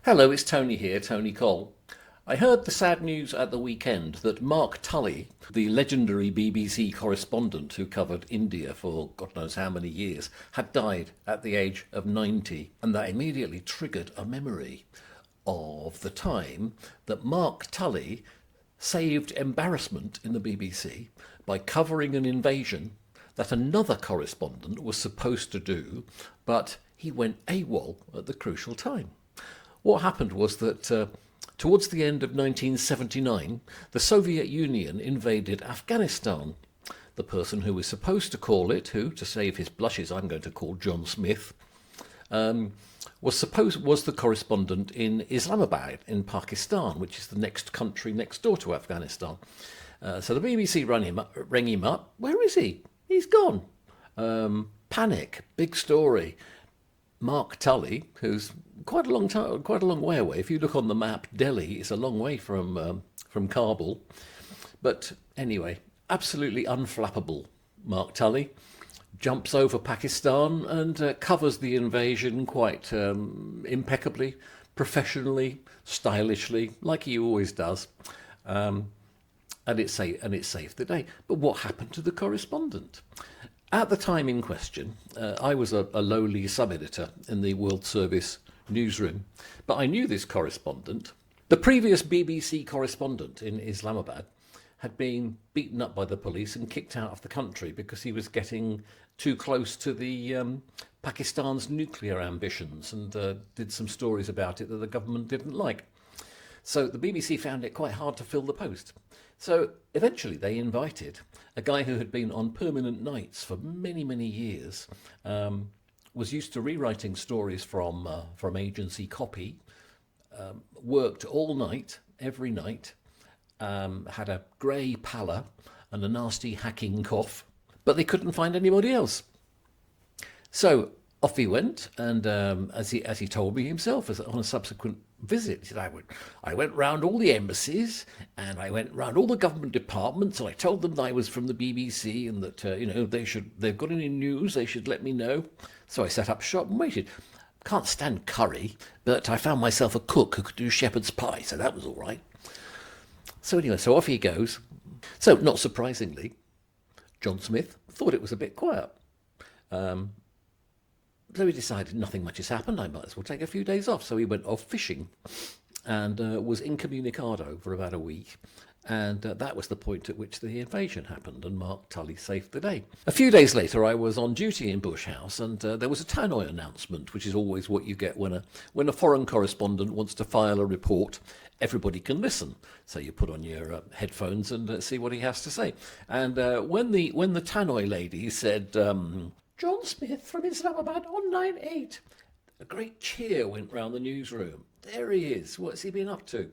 Hello, it's Tony here, Tony Coll. I heard the sad news at the weekend that Mark Tully, the legendary BBC correspondent who covered India for God knows how many years, had died at the age of 90, and that immediately triggered a memory of the time that Mark Tully saved embarrassment in the BBC by covering an invasion that another correspondent was supposed to do, but he went AWOL at the crucial time. What happened was that towards the end of 1979, the Soviet Union invaded Afghanistan. The person who was supposed to call it, who, to save his blushes, I'm going to call John Smith, was the correspondent in Islamabad in Pakistan, which is the next country next door to Afghanistan. So the BBC rang him up. Where is he? He's gone. Panic, big story. Mark Tully, who's quite a long way away. If you look on the map, Delhi is a long way from Kabul. But anyway, absolutely unflappable. Mark Tully jumps over Pakistan and covers the invasion quite impeccably, professionally, stylishly, like he always does. And it saved the day. But what happened to the correspondent? At the time in question, I was a lowly sub-editor in the World Service newsroom, but I knew this correspondent. The previous BBC correspondent in Islamabad had been beaten up by the police and kicked out of the country because he was getting too close to the Pakistan's nuclear ambitions and did some stories about it that the government didn't like. So the BBC found it quite hard to fill the post. So eventually they invited a guy who had been on permanent nights for many, many years, was used to rewriting stories from agency copy, worked all night, every night, had a grey pallor and a nasty hacking cough, but they couldn't find anybody else. So off he went, and as he told me himself on a subsequent visit, he said, I went round all the embassies and I went round all the government departments and I told them that I was from the BBC and that they've got any news, they should let me know. So I set up shop and waited. Can't stand curry, but I found myself a cook who could do shepherd's pie, so that was all right. So anyway, so off he goes. So not surprisingly, John Smith thought it was a bit quiet. So he decided nothing much has happened, I might as well take a few days off. So he went off fishing and was incommunicado for about a week. And that was the point at which the invasion happened, and Mark Tully saved the day. A few days later, I was on duty in Bush House, and there was a tannoy announcement, which is always what you get when a foreign correspondent wants to file a report. Everybody can listen, so you put on your headphones and see what he has to say. And when the tannoy lady said, John Smith from Islamabad on line 8. A great cheer went round the newsroom. There he is. What's he been up to?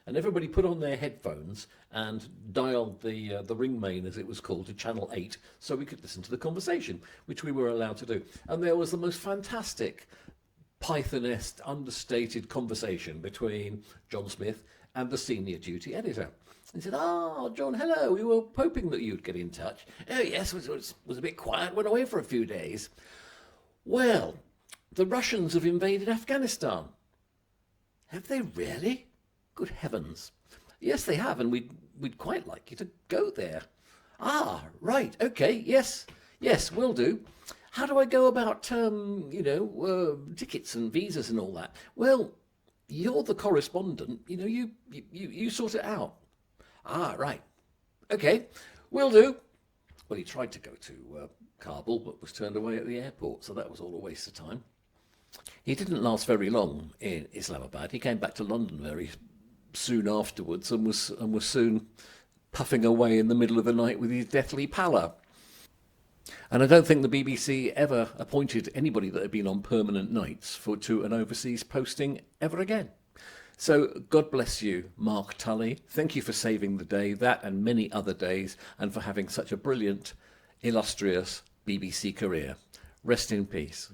And everybody put on their headphones and dialed the ring main, as it was called, to channel 8, so we could listen to the conversation, which we were allowed to do. And there was the most fantastic Python-esque, understated conversation between John Smith and the senior duty editor. He said, John, hello, we were hoping that you'd get in touch. Oh, yes, it was a bit quiet, went away for a few days. Well, the Russians have invaded Afghanistan. Have they really? Good heavens. Yes, they have, and we'd quite like you to go there. Ah, right, okay, yes, will do. How do I go about, tickets and visas and all that? Well, you're the correspondent, you sort it out. Ah, right. Okay, will do. Well, he tried to go to Kabul, but was turned away at the airport, so that was all a waste of time. He didn't last very long in Islamabad. He came back to London very soon afterwards and was soon puffing away in the middle of the night with his deathly pallor. And I don't think the BBC ever appointed anybody that had been on permanent nights to an overseas posting ever again. So God bless you, Mark Tully. Thank you for saving the day, that and many other days, and for having such a brilliant, illustrious BBC career. Rest in peace.